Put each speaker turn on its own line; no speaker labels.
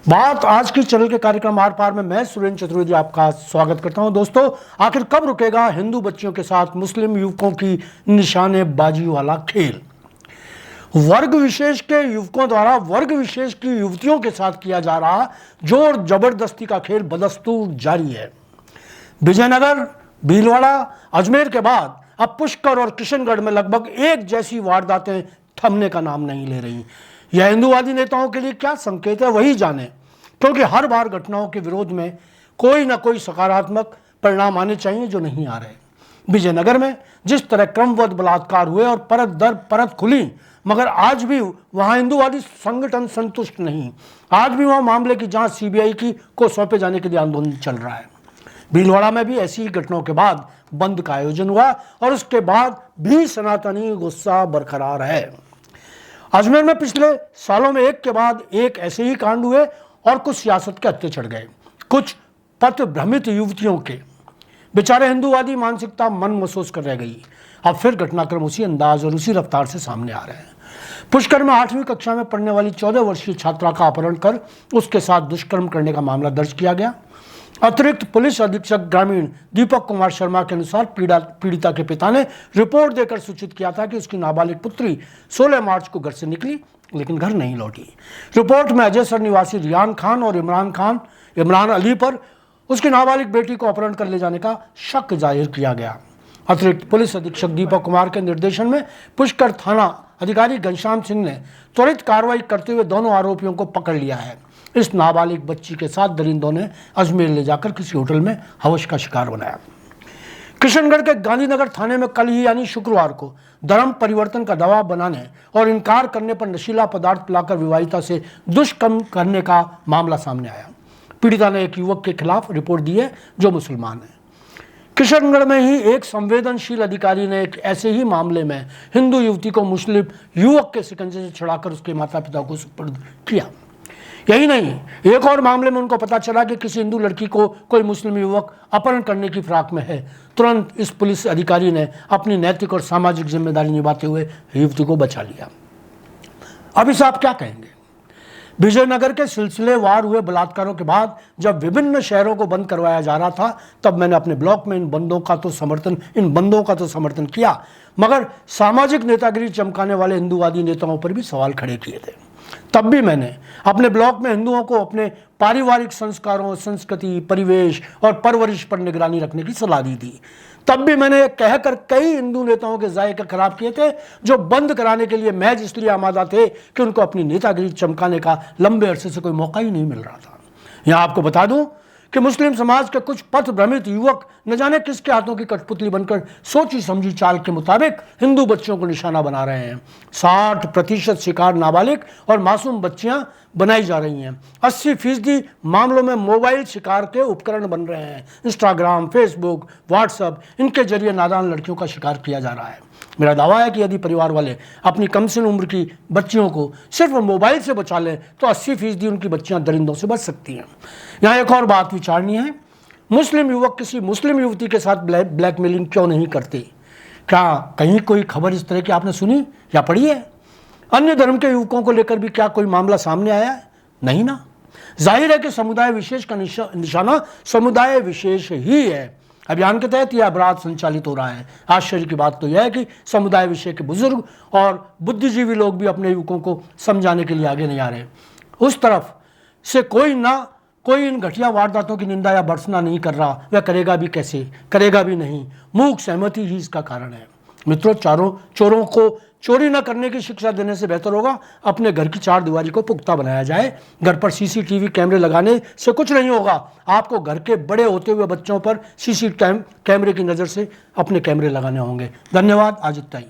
बात आज की चैनल के कार्यक्रम आर पार में मैं सुरेंद्र चतुर्वेदी आपका स्वागत करता हूं। दोस्तों, आखिर कब रुकेगा हिंदू बच्चियों के साथ मुस्लिम युवकों की निशानेबाजी वाला खेल? वर्ग विशेष के युवकों द्वारा वर्ग विशेष की युवतियों के साथ किया जा रहा जोर जबरदस्ती का खेल बदस्तूर जारी है। विजयनगर, भीलवाड़ा, अजमेर के बाद अब पुष्कर और किशनगढ़ में लगभग एक जैसी वारदातें थमने का नाम नहीं ले रही। यह हिंदूवादी नेताओं के लिए क्या संकेत है वही जाने, क्योंकि हर बार घटनाओं के विरोध में कोई ना कोई सकारात्मक परिणाम आने चाहिए जो नहीं आ रहे। विजयनगर में जिस तरह क्रमबद्ध बलात्कार हुए और परत दर परत खुली, मगर आज भी वहां हिंदूवादी संगठन संतुष्ट नहीं। आज भी वहां मामले की जांच सीबीआई को सौंपे जाने के लिए आंदोलन चल रहा है। भीलवाड़ा में भी ऐसी ही घटनाओं के बाद बंद का आयोजन हुआ और उसके बाद भी सनातनी गुस्सा बरकरार है। अजमेर में पिछले सालों में एक के बाद एक ऐसे ही कांड हुए और कुछ सियासत के हत्थे चढ़ गए। कुछ पथ भ्रमित युवतियों के बेचारे हिंदूवादी मानसिकता मन महसूस कर रह गई। अब फिर घटनाक्रम उसी अंदाज और उसी रफ्तार से सामने आ रहे हैं। पुष्कर में 8वीं कक्षा में पढ़ने वाली 14 वर्षीय छात्रा का अपहरण कर उसके साथ दुष्कर्म करने का मामला दर्ज किया गया। अतिरिक्त पुलिस अधीक्षक ग्रामीण दीपक कुमार शर्मा के अनुसार पीड़िता के पिता ने रिपोर्ट देकर सूचित किया था कि उसकी नाबालिग पुत्री 16 मार्च को घर से निकली लेकिन घर नहीं लौटी। रिपोर्ट में अजयसर निवासी रियान खान और इमरान अली पर उसकी नाबालिग बेटी को अपहरण कर ले जाने का शक जाहिर किया गया। अतिरिक्त पुलिस अधीक्षक दीपक कुमार के निर्देशन में पुष्कर थाना अधिकारी घनश्याम सिंह ने त्वरित कार्रवाई करते हुए दोनों आरोपियों को पकड़ लिया है। इस नाबालिग बच्ची के साथ दरिंदों ने अजमेर ले जाकर किसी होटल में हवस का शिकार बनाया। किशनगढ़ के गांधीनगर थाने में कल ही यानी शुक्रवार को धर्म परिवर्तन का दबाव बनाने और इनकार करने पर नशीला पदार्थ पिलाकर विवाहिता से दुष्कर्म करने का मामला सामने आया। पीड़िता ने एक युवक के खिलाफ रिपोर्ट दी है जो मुसलमान है। किशनगढ़ में ही एक संवेदनशील अधिकारी ने एक ऐसे ही मामले में हिंदू युवती को मुस्लिम युवक के शिकंजे से छुड़ाकर उसके माता पिता को सुपुर्द किया। यही नहीं, एक और मामले में उनको पता चला कि किसी हिंदू लड़की को कोई मुस्लिम युवक अपहरण करने की फिराक में है। तुरंत इस पुलिस अधिकारी ने अपनी नैतिक और सामाजिक जिम्मेदारी निभाते हुए युवती को बचा लिया। अब इसे आप क्या कहेंगे? विजयनगर के सिलसिलेवार हुए बलात्कारों के बाद जब विभिन्न शहरों को बंद करवाया जा रहा था, तब मैंने अपने ब्लॉग में इन बंदों का तो समर्थन किया, मगर सामाजिक नेतागिरी चमकाने वाले हिंदूवादी नेताओं पर भी सवाल खड़े किए थे। तब भी मैंने अपने ब्लॉग में हिंदुओं को अपने पारिवारिक संस्कारों, संस्कृति, परिवेश और परवरिश पर निगरानी रखने की सलाह दी थी। तब भी मैंने कहकर कई हिंदू नेताओं के जायके खराब किए थे जो बंद कराने के लिए महज इसलिए आमादा थे कि उनको अपनी नेतागिरी चमकाने का लंबे अरसे से कोई मौका ही नहीं मिल रहा था। यहां आपको बता दूं कि मुस्लिम समाज के कुछ पथ भ्रमित युवक न जाने किसके हाथों की कठपुतली बनकर सोची समझी चाल के मुताबिक हिंदू बच्चियों को निशाना बना रहे हैं। 60% शिकार नाबालिग और मासूम बच्चियां बनाई जा रही हैं। 80% मामलों में मोबाइल शिकार के उपकरण बन रहे हैं। इंस्टाग्राम, फेसबुक, व्हाट्सएप, इनके जरिए नादान लड़कियों का शिकार किया जा रहा है। मेरा दावा है कि यदि परिवार वाले अपनी कम से उम्र की बच्चियों को सिर्फ मोबाइल से बचा लें तो 80% उनकी बच्चियां दरिंदों से बच सकती हैं। यहाँ एक और बात विचारनी है, मुस्लिम युवक किसी मुस्लिम युवती के साथ ब्लैकमेलिंग क्यों नहीं करते? क्या कहीं कोई खबर इस तरह की आपने सुनी या पढ़ी है? अन्य धर्म के युवकों को लेकर भी क्या कोई मामला सामने आया है? नहीं ना। जाहिर है कि समुदाय विशेष का निशाना समुदाय विशेष ही है। अभियान के तहत यह अपराध संचालित हो रहा है। आश्चर्य की बात तो यह है कि समुदाय विषय के बुजुर्ग और बुद्धिजीवी लोग भी अपने युवकों को समझाने के लिए आगे नहीं आ रहे। उस तरफ से कोई इन घटिया वारदातों की निंदा या भर्त्सना नहीं कर रहा। वह करेगा भी कैसे? करेगा भी नहीं। मूक सहमति ही इसका कारण है। मित्रों, चोरों को चोरी न करने की शिक्षा देने से बेहतर होगा अपने घर की चार दीवारी को पुख्ता बनाया जाए। घर पर सीसीटीवी कैमरे लगाने से कुछ नहीं होगा। आपको घर के बड़े होते हुए बच्चों पर कैमरे की नज़र से अपने कैमरे लगाने होंगे। धन्यवाद। आज इतना ही।